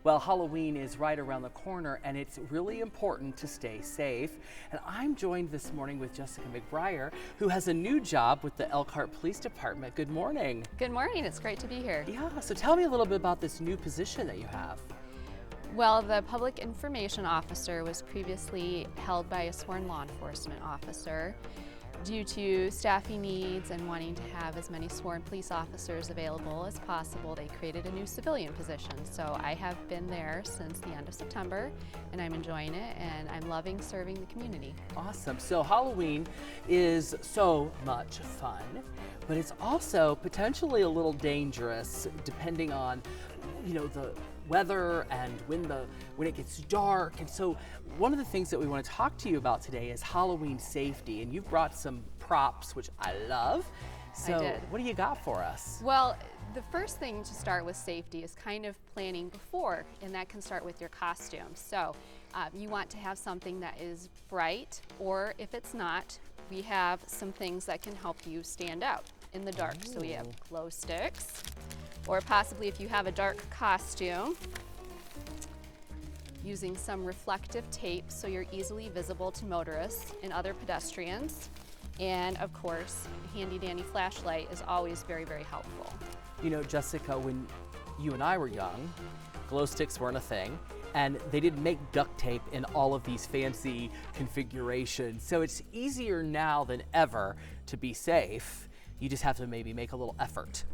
Well, Halloween is right around the corner, and it's really important to stay safe. And I'm joined this morning with Jessica McBriar, who has a new job with the Elkhart Police Department. Good morning. Good morning. It's great to be here. Yeah, so tell me a little bit about this new position that you have. Well, the public information officer was previously held by a sworn law enforcement officer. Due to staffing needs and wanting to have as many sworn police officers available as possible, they created a new civilian position. So I have been there since the end of September, and I'm enjoying it, and I'm loving serving the community. Awesome. So Halloween is so much fun, but it's also potentially a little dangerous depending on, the weather and when it gets dark. And so one of the things that we want to talk to you about today is Halloween safety, and you've brought some props, which I love. So I did. What do you got for us? Well, the first thing to start with safety is kind of planning before, and that can start with your costume. So you want to have something that is bright, or if it's not, we have some things that can help you stand out in the dark. Ooh. So we have glow sticks, or possibly if you have a dark costume, using some reflective tape so you're easily visible to motorists and other pedestrians. And of course, a handy dandy flashlight is always very, very helpful. Jessica, when you and I were young, glow sticks weren't a thing, and they didn't make duct tape in all of these fancy configurations. So it's easier now than ever to be safe. You just have to maybe make a little effort.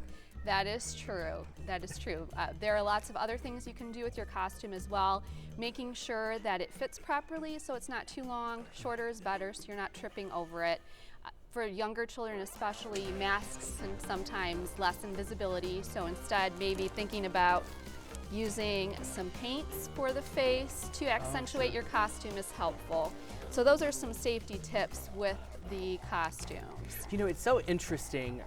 That is true. That is true. There are lots of other things you can do with your costume as well, making sure that it fits properly so it's not too long. Shorter is better so you're not tripping over it. For younger children especially, masks can sometimes lessen visibility, so instead maybe thinking about using some paints for the face to accentuate your costume is helpful. So those are some safety tips with the costumes. It's so interesting.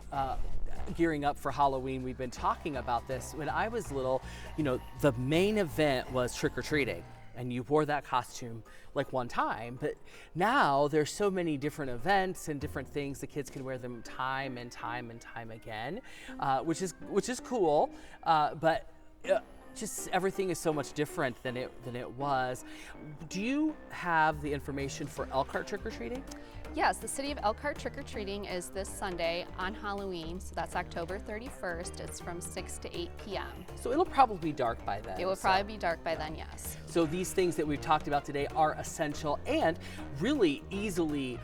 Gearing up for Halloween, we've been talking about this. When I was little, the main event was trick-or-treating, and you wore that costume like one time. But now there's so many different events and different things. The kids can wear them time and time and time again, which is cool. But just everything is so much different than it was. Do you have the information for Elkhart Trick-or-Treating? Yes, the City of Elkhart Trick-or-Treating is this Sunday on Halloween, so that's October 31st. It's from 6 to 8 p.m. So it'll probably be dark by then. It will probably be dark by then, yes. So these things that we've talked about today are essential and really easily,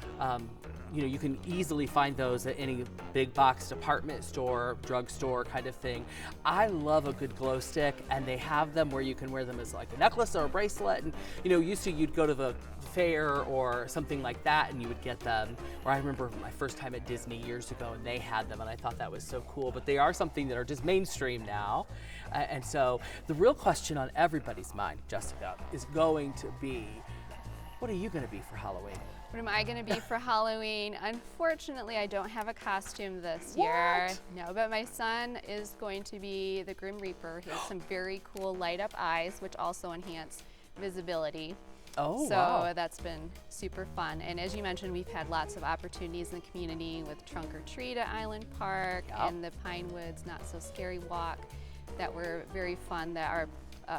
you can easily find those at any big box department store, drugstore kind of thing. I love a good glow stick, and they have them where you can wear them as like a necklace or a bracelet. And used to you'd go to the fair or something like that and you would get them. Or I remember my first time at Disney years ago and they had them, and I thought that was so cool. But they are something that are just mainstream now. And so the real question on everybody's mind, Jessica, is going to be, what are you going to be for Halloween? What am I going to be for Halloween? Unfortunately, I don't have a costume this year. No, but my son is going to be the Grim Reaper. He has some very cool light up eyes, which also enhance visibility. Oh, so wow. That's been super fun. And as you mentioned, we've had lots of opportunities in the community with Trunk or Treat at Island Park and the Pine Woods Not So Scary Walk that were very fun that our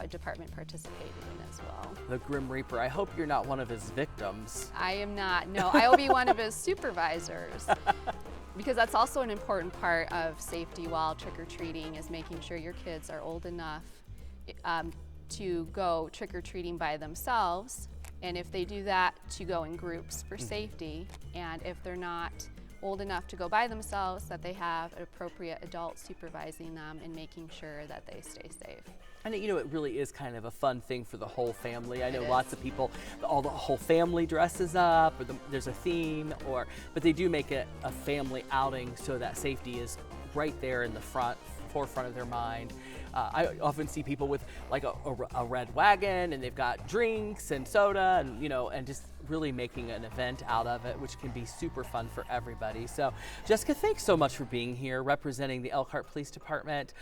department participated in as well. The Grim Reaper. I hope you're not one of his victims. I am not. No, I will be one of his supervisors. Because that's also an important part of safety while trick-or-treating, is making sure your kids are old enough to go trick-or-treating by themselves, and if they do that, to go in groups for safety, and if they're not old enough to go by themselves, that they have an appropriate adult supervising them and making sure that they stay safe. And it really is kind of a fun thing for the whole family. I know lots of people, the whole family dresses up, or there's a theme, but they do make it a family outing so that safety is right there in the forefront of their mind. I often see people with like a red wagon, and they've got drinks and soda, and and just really making an event out of it, which can be super fun for everybody. So Jessica, thanks so much for being here representing the Elkhart Police Department.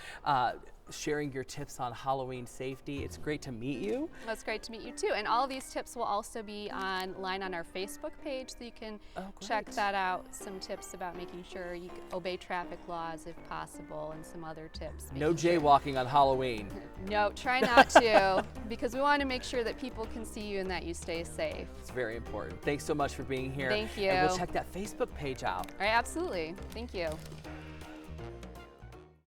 sharing your tips on Halloween safety. It's great to meet you. Well, it's great to meet you too. And all of these tips will also be online on our Facebook page, so you can check that out. Some tips about making sure you obey traffic laws if possible, and some other tips. No jaywalking on Halloween. No, try not to, because we want to make sure that people can see you and that you stay safe. It's very important. Thanks so much for being here. Thank you. And we'll check that Facebook page out. All right, absolutely. Thank you.